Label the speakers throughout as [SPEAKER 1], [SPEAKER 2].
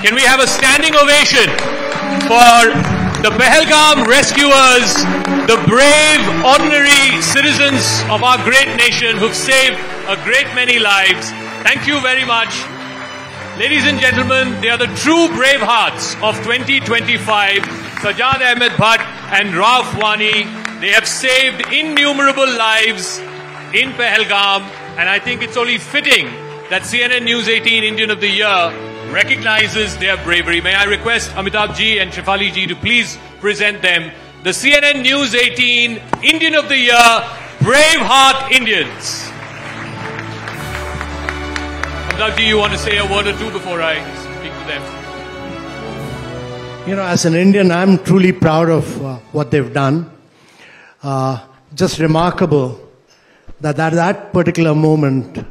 [SPEAKER 1] Can we have a standing ovation for the Pahalgam rescuers, the brave, ordinary citizens of our great nation who've saved a great many lives. Thank you very much. Ladies and gentlemen, they are the true brave hearts of 2025, Sajjad Ahmed Bhatt and Rauf Wani. They have saved innumerable lives in Pahalgam, and I think it's only fitting that CNN News 18 Indian of the Year recognizes their bravery. May I request Amitabh ji and Shefali ji to please present them, the CNN News 18 Indian of the Year Braveheart Indians. Amitabh ji, you want to say a word or two before I speak to them?
[SPEAKER 2] You know, as an Indian, I'm truly proud of what they've done. Just remarkable that at that particular moment,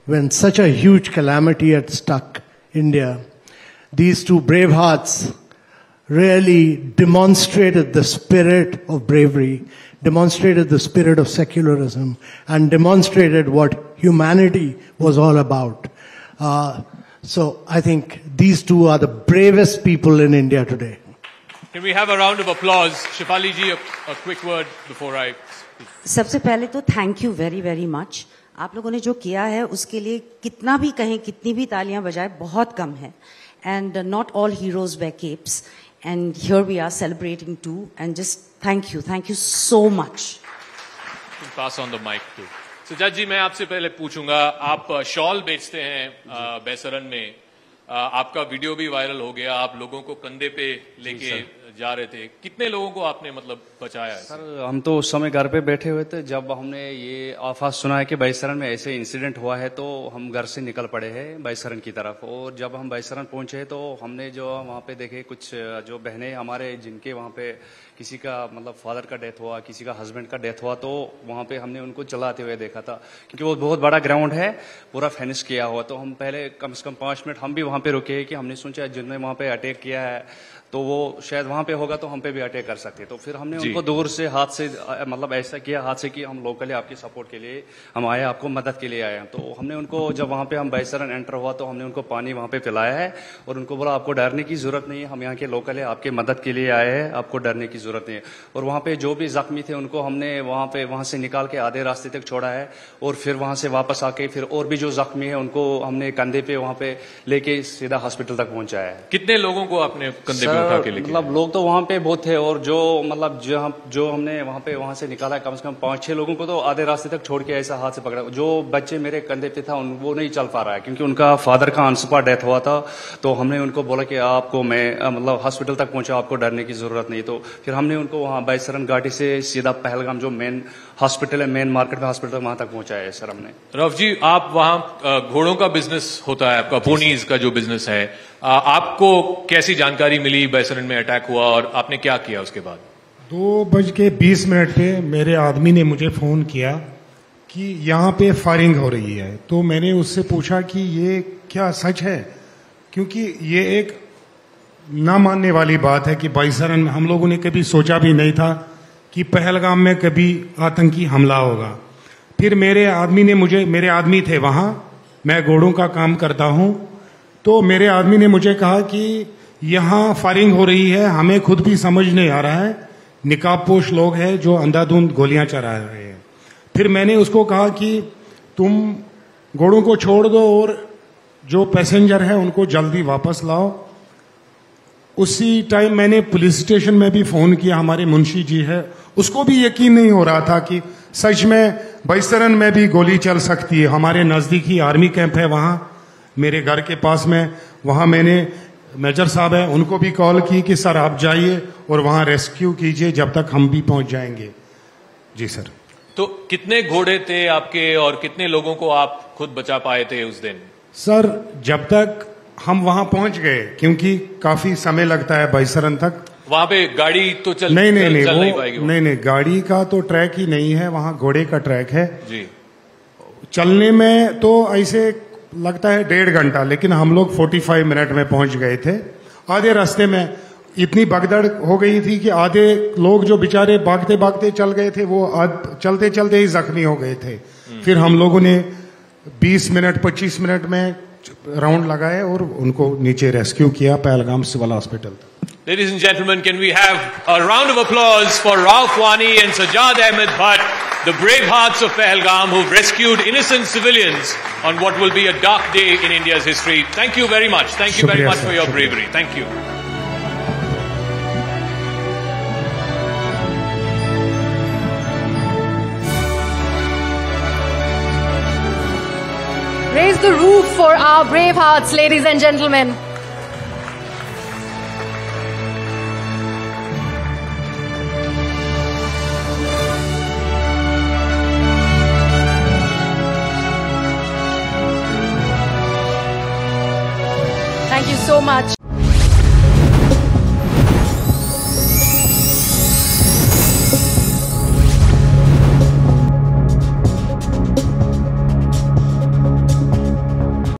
[SPEAKER 2] when such a huge calamity had struck India, these two brave hearts really demonstrated the spirit of bravery, demonstrated the spirit of secularism, and demonstrated what humanity was all about. So I think these two are the bravest people in India today.
[SPEAKER 1] Can we have a round of applause? Shefali ji, a quick word before I speak.
[SPEAKER 3] सबसे पहले तो thank you very very much. आप लोगों ने जो किया है उसके लिए कितना भी कहें, कितनी भी तालियां बजाएं, बहुत कम है. And not all heroes wear capes. And here we are celebrating too. And just thank you so much.
[SPEAKER 1] Pass on the mic too. So जज जी, मैं आपसे पहले पूछूंगा, आप शॉल बेचते हैं बैसरन में, आपका वीडियो भी वायरल हो गया, आप लोगों को कंधे पे लेके जा रहे थे, कितने लोगों को आपने मतलब बचाया है?
[SPEAKER 4] सर, हम तो उस समय घर पे बैठे हुए थे. जब हमने ये आवाज सुना है कि बैसरन में ऐसे इंसिडेंट हुआ है तो हम घर से निकल पड़े हैं बैसरन की तरफ. और जब हम बैसरन पहुंचे तो हमने जो वहाँ पे देखे, कुछ जो बहनें हमारे जिनके वहाँ पे किसी का मतलब फादर का डेथ हुआ, किसी का हस्बैंड का डेथ हुआ, तो वहाँ पे हमने उनको चलाते हुए देखा था. क्योंकि वो बहुत बड़ा ग्राउंड है, पूरा फिनिश किया हुआ. तो हम पहले कम से कम 5 मिनट हम भी वहाँ पे रुके कि हमने सोचा जिन्होंने वहाँ पे अटैक किया है तो वो शायद वहाँ पे होगा तो हम पे भी अटैक कर सकते. तो फिर हमने उनको दूर से हाथ से मतलब ऐसा किया हाथ से कि हम लोकली आपकी सपोर्ट के लिए हम आए, आपको मदद के लिए आए हैं. तो हमने उनको जब वहाँ पे हम बैसरन एंटर हुआ तो हमने उनको पानी वहाँ पे पिलाया है और उनको बोला आपको डरने की जरूरत नहीं है, हम यहाँ के लोकल है, आपके मदद के लिए आए हैं, आपको डरने की जरूरत नहीं है. और वहाँ पे जो भी जख्मी थे उनको हमने वहाँ से निकाल के आधे रास्ते तक छोड़ा है और फिर वहाँ से वापस आके फिर और भी जो जख्मी है उनको हमने कंधे पे वहाँ पे लेके सीधा हॉस्पिटल तक पहुँचाया है.
[SPEAKER 1] कितने लोगों को आपने कंधे पे उठा के लेके?
[SPEAKER 4] मतलब लोग तो वहाँ पे बहुत थे और जो मतलब जो हमने वहाँ से निकाला कम से कम 5-6 लोगों को तो आधे रास्ते तक छोड़ के ऐसा हाथ से पकड़ा. जो बच्चे मेरे कंधे पे था वो नहीं चल पा रहा है क्योंकि उनका फादर का अनस्पॉट डेथ हुआ था. तो हमने उनको बोला कि आपको मैं मतलब हॉस्पिटल तक पहुंचा, आपको डरने की जरूरत नहीं. तो फिर हमने उनको वहाँ बैसरन घाटी से सीधा पहलगाम जो मेन हॉस्पिटल है, मेन मार्केट में हॉस्पिटल वहां तक पहुंचाया है सर हमने.
[SPEAKER 1] रऊफ जी, आप वहाँ घोड़ों का बिजनेस होता है, आपका पोनीज का जो बिजनेस है, आपको कैसी जानकारी मिली बैसरन में अटैक हुआ और आपने क्या किया उसके बाद?
[SPEAKER 5] 2:20 पे मेरे आदमी ने मुझे फोन किया कि यहाँ पे फायरिंग हो रही है. तो मैंने उससे पूछा कि ये क्या सच है, क्योंकि ये एक ना मानने वाली बात है कि बैसरन में हम लोगों ने कभी सोचा भी नहीं था कि पहलगाम में कभी आतंकी हमला होगा. फिर मेरे आदमी थे वहां, मैं घोड़ों का काम करता हूं, तो मेरे आदमी ने मुझे कहा कि यहाँ फायरिंग हो रही है, हमें खुद भी समझ नहीं आ रहा है, निकाबपोश लोग हैं जो अंधाधुंध गोलियां चला रहे हैं. फिर मैंने उसको कहा कि तुम घोड़ों को छोड़ दो और जो पैसेंजर है उनको जल्दी वापस लाओ. उसी टाइम मैंने पुलिस स्टेशन में भी फोन किया, हमारे मुंशी जी है, उसको भी यकीन नहीं हो रहा था कि सच में बैसरन में भी गोली चल सकती है. हमारे नजदीकी आर्मी कैंप है वहां मेरे घर के पास में, वहां मैंने मेजर साहब है उनको भी कॉल की कि सर आप जाइए और वहां रेस्क्यू कीजिए जब तक हम भी पहुंच जाएंगे. जी सर.
[SPEAKER 1] तो कितने घोड़े थे आपके और कितने लोगों को आप खुद बचा पाए थे उस दिन?
[SPEAKER 5] सर, जब तक हम वहां पहुंच गए, क्योंकि काफी समय लगता है बैसरन तक,
[SPEAKER 1] वहां पे गाड़ी तो चल
[SPEAKER 5] नहीं
[SPEAKER 1] पाएगी.
[SPEAKER 5] नहीं, गाड़ी का तो ट्रैक ही नहीं है, वहां घोड़े का ट्रैक है
[SPEAKER 1] जी.
[SPEAKER 5] चलने में तो ऐसे लगता है 1.5 घंटा, लेकिन हम लोग 45 मिनट में पहुंच गए थे. आधे रास्ते में इतनी भगदड़ हो गई थी कि आधे लोग जो बेचारे भागते भागते चल गए थे वो चलते चलते ही जख्मी हो गए थे. फिर हम लोगों ने 20 मिनट 25 मिनट में राउंड लगाए और उनको नीचे रेस्क्यू किया पहलगाम सिविल हॉस्पिटल तक।
[SPEAKER 1] Ladies and gentlemen, can we have a round of applause for Rauf Wani and Sajjad Ahmed Bhatt, the brave hearts of Pahalgam who've rescued innocent civilians on what will be a dark day in India's history. Thank you very much. Thank you very much for your bravery. Thank you.
[SPEAKER 6] Raise the roof for our brave hearts, ladies and gentlemen. Thank you so much.